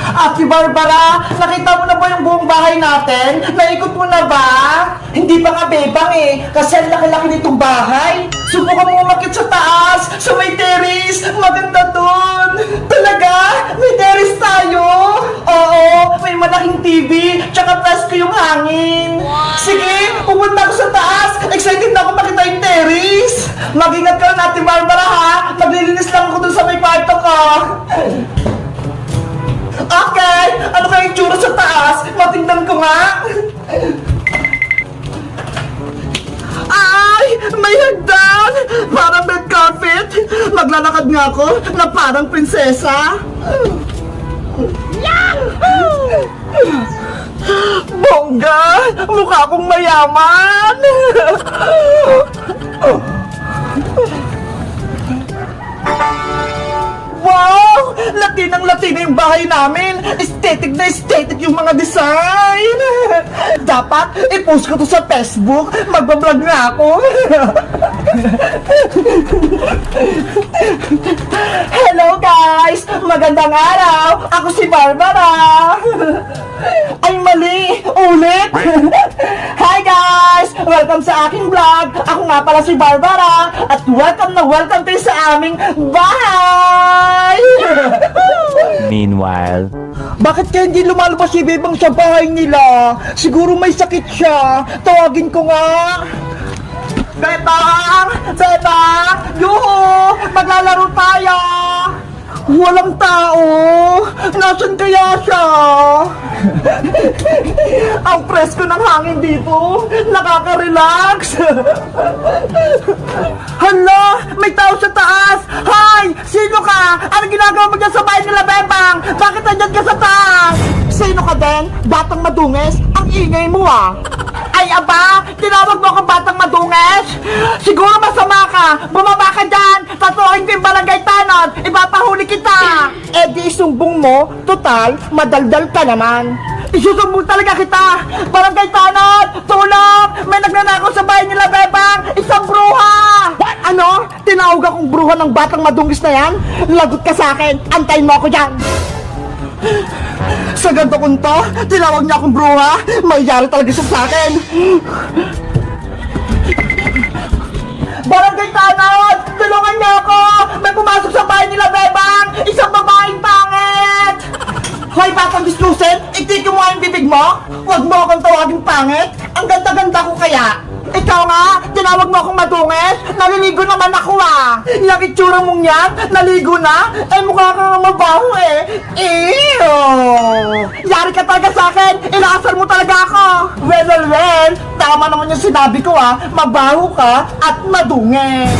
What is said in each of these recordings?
Ate Barbara, nakita mo na ba yung buong bahay natin? Naikot mo na ba? Hindi pa nga bebang kasi ang laki-laki nitong bahay. Subukan mo umakit sa taas, sa may terrace. Maganda dun. Talaga? May terrace tayo? Oo, may malaking TV, tsaka presko yung hangin. Sige, pupunta ako sa taas. Excited na ako makita yung terrace. Mag-ingat ka lang, Ate Barbara, ha? Maglilinis lang ako dun sa may kwarto ko. Okay, ano kaya yung tsura sa taas? Matingnan ko nga. Ay, may hagdan! Parang red carpet. Maglalakad nga ako na parang prinsesa. Bongga! Mukha akong mayaman! Wow! Latinang-latina yung bahay namin! Aesthetic na aesthetic yung mga design! Dapat i-post ko to sa Facebook! Magbablog na ako! Hello guys! Magandang araw! Ako si Barbara! Ay mali! Ulit! Hi guys! Welcome sa aking vlog! Ako nga pala si Barbara! At welcome na welcome kayo sa aming bahay! Meanwhile, Bakit kaya hindi lumalabas si Bebang sa bahay nila? Siguro may sakit siya. Tawagin ko nga. Bebang! Bebang! Yuhu! Maglalaro tayo! Walang tao! Nasaan kaya siya? Ang presko ng hangin dito! Nakaka-relax! Hala! May tao sa taas! Hoy! Sino ka? Anong ginagawa mo dyan sa bahay nila, Bebang? Bakit nandyan ka sa taas? Sino ka din? Batang madungis? Ang ingay mo ah! Ay aba! Tinawag mo akong batang madungis? Siguro masama ka! Bumaba ka dyan! Tatuoin ko yung barangay tanod! Ipapahuli kita! Eh di isumbong mo, total, madaldal ka naman. Isusumbong talaga kita! Barangay tanod! Tulong! May nagnanakaw sa bahay nila, Bebang! Isang bruha! What? Ano? Tinawag akong bruha ng batang madungis na yan? Lagot ka sa akin! Antayin mo ako dyan! Sa ganto kong to, tinawag niya akong bruha. Mayayari talaga siya sa akin. Barangay tanod! Tulungan niyo ako! May pumasok sa bahay nila, Bebang! Isang babaeng pangit! Hoy, batang dislusin! Itigil mo yung bibig mo! Huwag mo akong tawaging pangit! Ang ganda-ganda ko kaya! Ikaw nga, tinawag mo akong madungis? Naliligo naman ako ah! Yung itsura mong yan, naligo na? Eh mukha kang mabaho eh! Ew! Yari ka talaga sa akin! Inaasar mo talaga ako! Well, tama naman yung sinabi ko ah! Mabaho ka at madungis!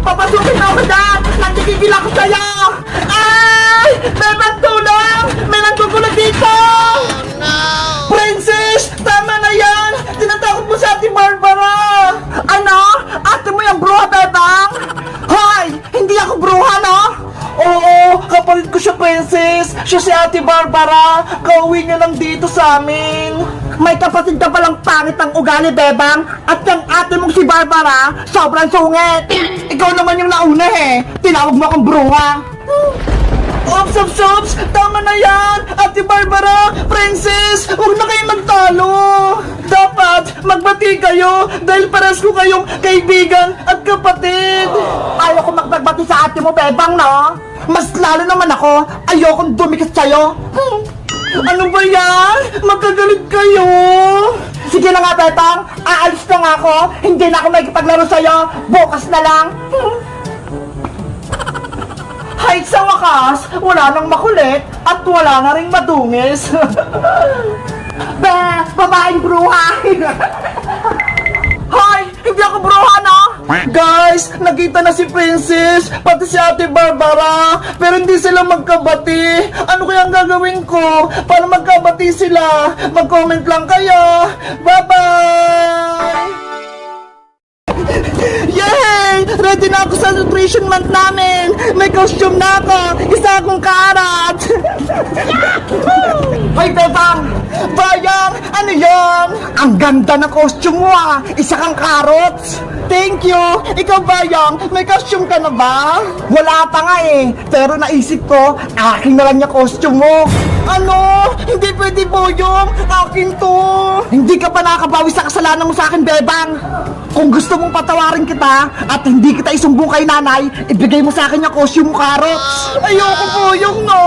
Papasukin na ako dyan! Nagkikigil ako sa'yo! Ay! Bebang tulong! May nagkukulo dito! Princess! Tama na yan! Tinatakot mo sa Ate Barbara! Ano? Ate mo yung bruha, Bebang? Hoy! Hindi ako bruha, no? Oo, kapalit ko siya, Princess. Siya si Ate Barbara. Kauwi niya lang dito sa amin. May kapatid ka palang pangit ang ugali, Bebang. At yung ate mong si Barbara, sobrang sungit. Ikaw naman yung nauna eh. Tinawag mo akong bruha. Ops! Tama na yan! Ate Barbara! Princess! Huwag na kayo magtalo! Dapat magbati kayo dahil pares ko kayong kaibigan at kapatid! Ayoko magbati sa ate mo, Bebang, no? Mas lalo naman ako! Ayokong dumikit sa'yo! Ano ba yan? Magkagalit kayo! Sige na nga, Bebang! Aalis na nga ako! Hindi na ako makikipaglaro sa'yo! Bukas na lang! Kahit sa wakas, wala nang makulit at wala na ring madungis. Babaeng bruha! Hoy! Hindi ako bruha, no? Guys, nakita na si Princess, pati si Ate Barbara, pero hindi sila magkabati. Ano kaya ang gagawin ko para magkabati sila? Mag-comment lang kayo. Bye-bye! Yay! Ready na ako sa nutrition month namin! May costume na ako! Isa akong karat! Hoy, Bebang! Bayang! Ano yan? Ang ganda ng costume mo ah! Isa kang carrots! Thank you! Ikaw Bayang, may costume ka na ba? Wala pa nga eh, pero naisip ko, akin na lang yung costume mo. Ano? Hindi pwede Boyong! Akin to! Hindi ka pa nakakabawi sa kasalanan mo sa akin, Bebang! Kung gusto mong patawarin kita at hindi kita isumbong kay nanay, ibigay mo sa akin yung costume mo, carrots! Ayoko Boyong, no!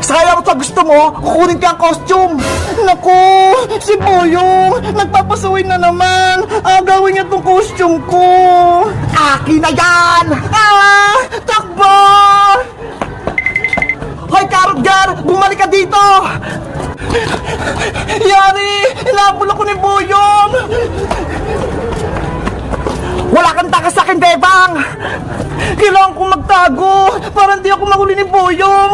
Sayang sa gusto mo, kukunin ko yung costume! Naku! Si Boyong! Nagpapasuwin na naman! Agawin niya tong costume ko! Akin na yan! Ah! Takbo! Hoy, Carrot Girl! Bumalik ka dito! Yari! Inabol ako ni Boyong! Wala kang takas sa akin, Bebang! Kailangan kong magtago para hindi ako mahuli ni Boyong!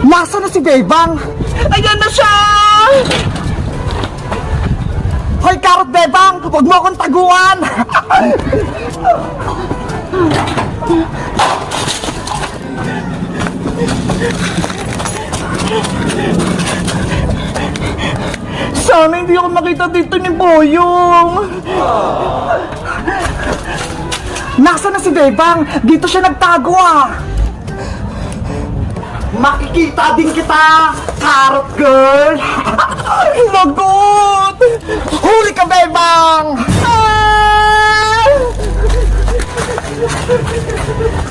Nasaan na si Bebang? Ayan na siya! Hoy, Carrot Bebang! Huwag mo akong taguan! Sana hindi ako makita dito ni Boyong! Nasaan na si Bebang? Dito siya nagtago ah! Makikita din kita, Carrot Girl! Lagot! Huli ka, Bebang! Ah!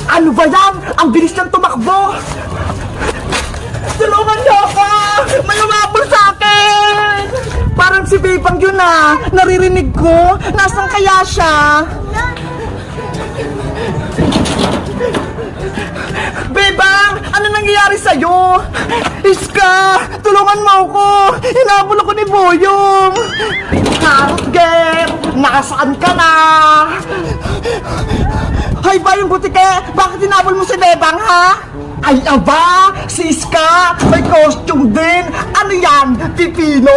Ano ba yan? Ang bilis niyang tumakbo! Tulungan niyo ako! May umabol sa akin! Parang si Bebang yun ah! Naririnig ko! Nasaan kaya siya? Bebang! Ano nangyayari sa'yo? Iska! Tulungan mo ako! Hinabol ako ni Boyong! Carrot Girl! Nasaan ka na? Hay Bayong Butike! Bakit hinabol mo si Bebang ha? Ay aba! Si Iska! May costume din! Ano yan? Pipino?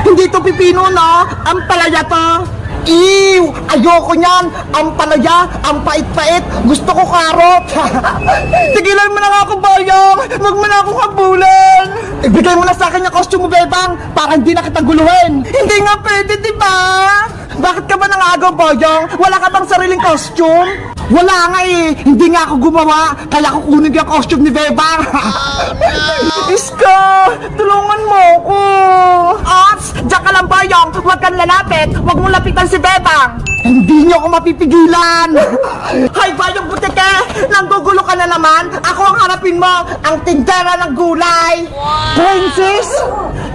Hindi to pipino no? Ang palaya to! Ew! Ayoko niyan! Ang palaya! Ang pait-pait! Gusto ko karot! Tigilan mo na nga ako, Bayong! Huwag mo na akong habulan! Ibigay mo na sa akin yung costume mo, Bebang! Para hindi na kita guluhin! Hindi nga pwede, di ba? Bakit ka ba nangagaw, Bayong? Wala ka bang sariling costume? Wala nga eh! Hindi nga ako gumawa! Kaya kukunin ko yung costume ni Bebang! Iska! Tulungan mo ako! Ops! Diyan ka lang, Bayong! Huwag kang lalapit! Huwag mong lapitan si Bebang! Hindi niyo ako mapipigilan! Hay, Bayong Butike! Nanggugulo ka na naman! Ako ang harapin mo! Ang tindera ng gulay! Princess!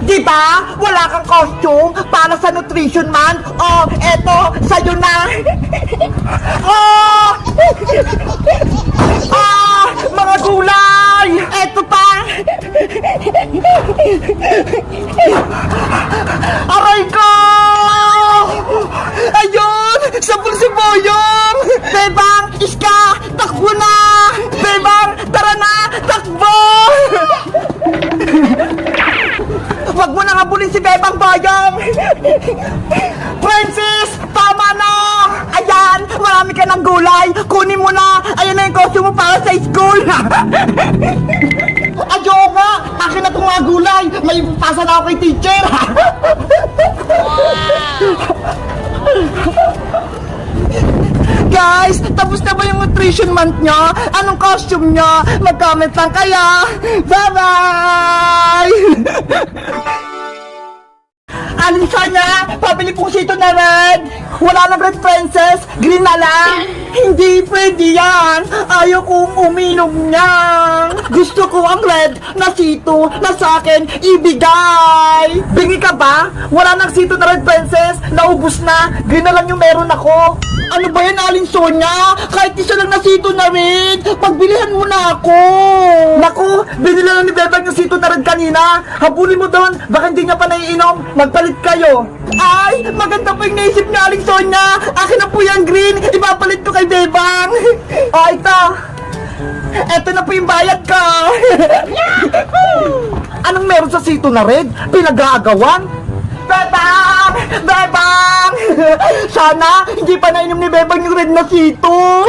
Di ba? Wala kang costume para sa nutrition man? Oh, eto! Sa'yo na! Oh! Ah! Mga gulay! Eto pa! Aray ko! Ayun! Sabon si Boyong! Bebang! Iska! Takbo na! Bebang! Tara na! Takbo! Huwag mo nang habulin si Bebang, Boyong! Princess! Tama na! Ayan! Marami ka ng gulay! Kunin mo na! Ayan na yung costume mo para sa school! Ayoko nga! Akin na itong mga gulay! May pasa na ako kay teacher! Guys, tapos na ba yung nutrition month nyo? Anong costume nyo? Mag-comment lang kayo! Bye-bye! Alin sana? Pabili pong sito na red! Wala na red, Princess! Green na lang! Hindi pwede yan! Ayaw kong uminom niyan! Gusto ko ang red na sito na sa akin ibigay! Bingi ka ba? Wala nang sito na red, Princess! Naubos na! Green na lang yung meron ako! Ano ba yan, Aling Sonia? Kahit isa lang na sito na red! Pagbilihan mo na ako! Naku! Binila lang ni Bebang yung sito na red kanina! Habulin mo doon! Baka hindi niya pa naiinom! Magpalit kayo! Ay! Maganda po yung naisip niya, Aling Sonia! Akin na po yung green! Ipapalit ko kay Bebang! O, ito! Eto na po yung bayad ko! Anong meron sa sito na red? Pinag-aagawan? Bebang! Bebang! Sana hindi pa nainom ni Bebang yung red na sito!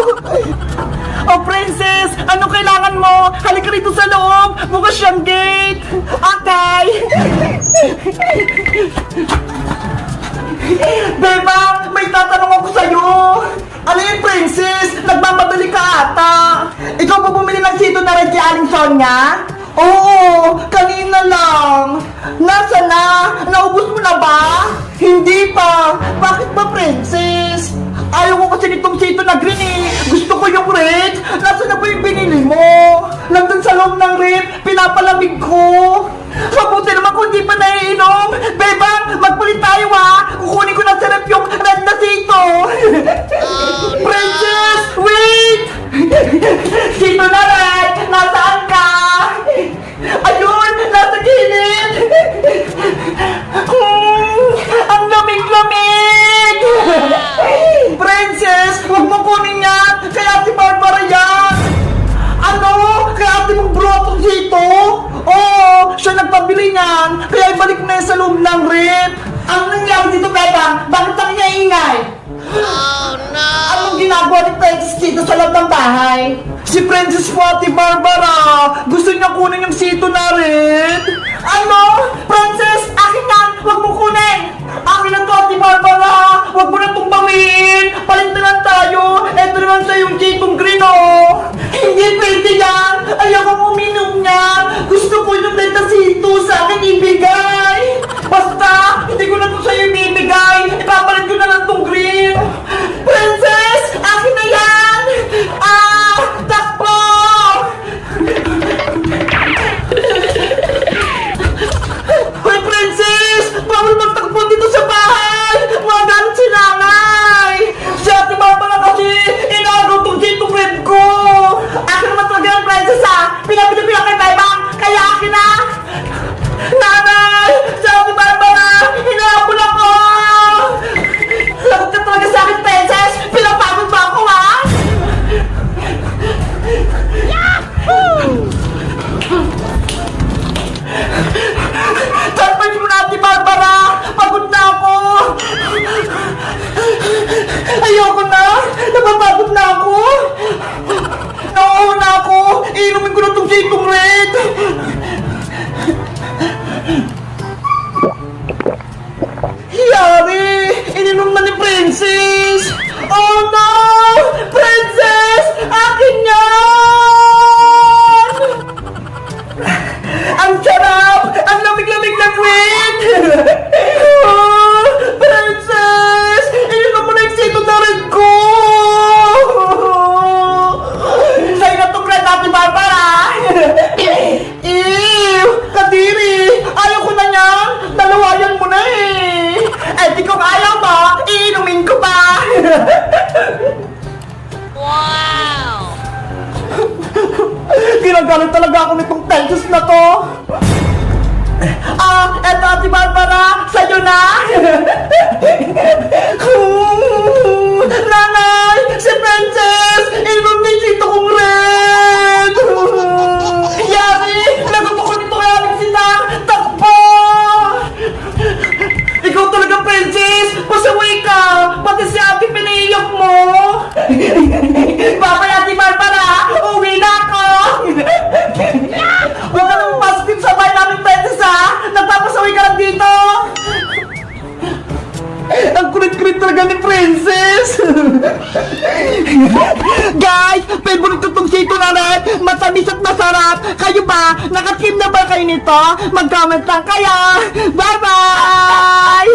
Oh, Princess! Ano kailangan mo? Halika rito sa loob! Bukas siyang gate! Okay! Bebang, may tatanong ako sa'yo! Ano yung princess? Nagmamadali ka ata! Ikaw ba bumili ng sito na red kay Aling Sonia? Oo, kanina lang! Nasaan na? Naubos mo na ba? Hindi pa! Bakit ba, princess? Ayaw ko kasi nitong sito na green eh! Gusto ko yung red! Nasaan na ba yung binili mo? Nandun sa loob ng red, pinapalamig ko! Mabuti naman kung di pa naiinom! Bebang, magpalit tayo ha! Kukunin ko na sa rep yung red na sito! Princess, wait! Sito na red! Nasaan ka? Ayun! Nasa gilid! Ang lamig-lamig! Princess, huwag mo kunin yan! Kaya si Barbara yan! Ano? Kaya ate mong brotong dito? Oo, siya nagpabili niyan. Kaya ibalik na yan sa loob ng rep. Ang nangyari dito, Bebang? Bakit ang niya ingay? Oh, no! Anong ginagawa ni Princess dito sa loob ng bahay? Si Princess po, Ate Barbara, gusto niya kunin yung sito na red. Ano? Princess, akin yan! Huwag mo kunin! Akin na to, Ate Barbara! Huwag mo na itong bawiin! Palintanan tayo! Eto naman sa yung sitong green, oh! Hindi pwede yan! Ayoko uminom niya! Gusto ko yung red na sito sa akin ibigay! Basta, hindi ko na to sa'yo ibibigay! Ipapalit ko na lang tong green! Princess! Akin na yan! Ah! Takbo! Hoy, Princess! Bawal magtakbo dito sa bahay! Magalit si nanay! Si Ate Barbara kasi inaagaw tong sitong red ko! Akin naman talaga yung Princess ha! Pinabili ko yung kay Bebang! Kaya akin na! Nanay! Si Ate Barbara! Inaabol ako! Lagot ka talaga sa akin, Princess! Pinapagod ba ako ha? Tarpay mo na, Ate Barbara! Pagod na ako! Ayoko na! Napapagod na ako! Nauuna ako! Iinumin ko na itong sitong red! Yari! Ininom na ni Princess! Oh no! Princess! Akin yan! Ang sarap! Ang lamig-lamig ng red! Oh, Princess! Ininom mo na yung sito na red ko! Sa'yo na itong red, Ate Barbara! Ew! Kadiri! Ayaw ko na yan! Dalawayan mo na eh! Eh di kung ayaw mo, iinumin ko pa! Wow! Ginagalit talaga ako nitong tensus na to! Ah, eto Ate Barbara, sa'yo na! Nanay! Si Princess! Inom na yung sito kong red! Yari! Nagusto ko nito kaya nagsita! Takbo! Ikaw talaga, Princess! Pasaway ka! Pati si Ate pinaiyak mo! Babay, Ate Barbara! Uwi na ako! Huwag ka nang pasok sa bahay namin, Princess, ha? Nagpapasaway ka lang dito! Ang kulit-kulit talaga ni Princess! Guys, favorite ko itong sito na red! Matamis at masarap! Kayo ba? Nakatim na ba kayo nito? Mag-comment lang kayo! Bye-bye!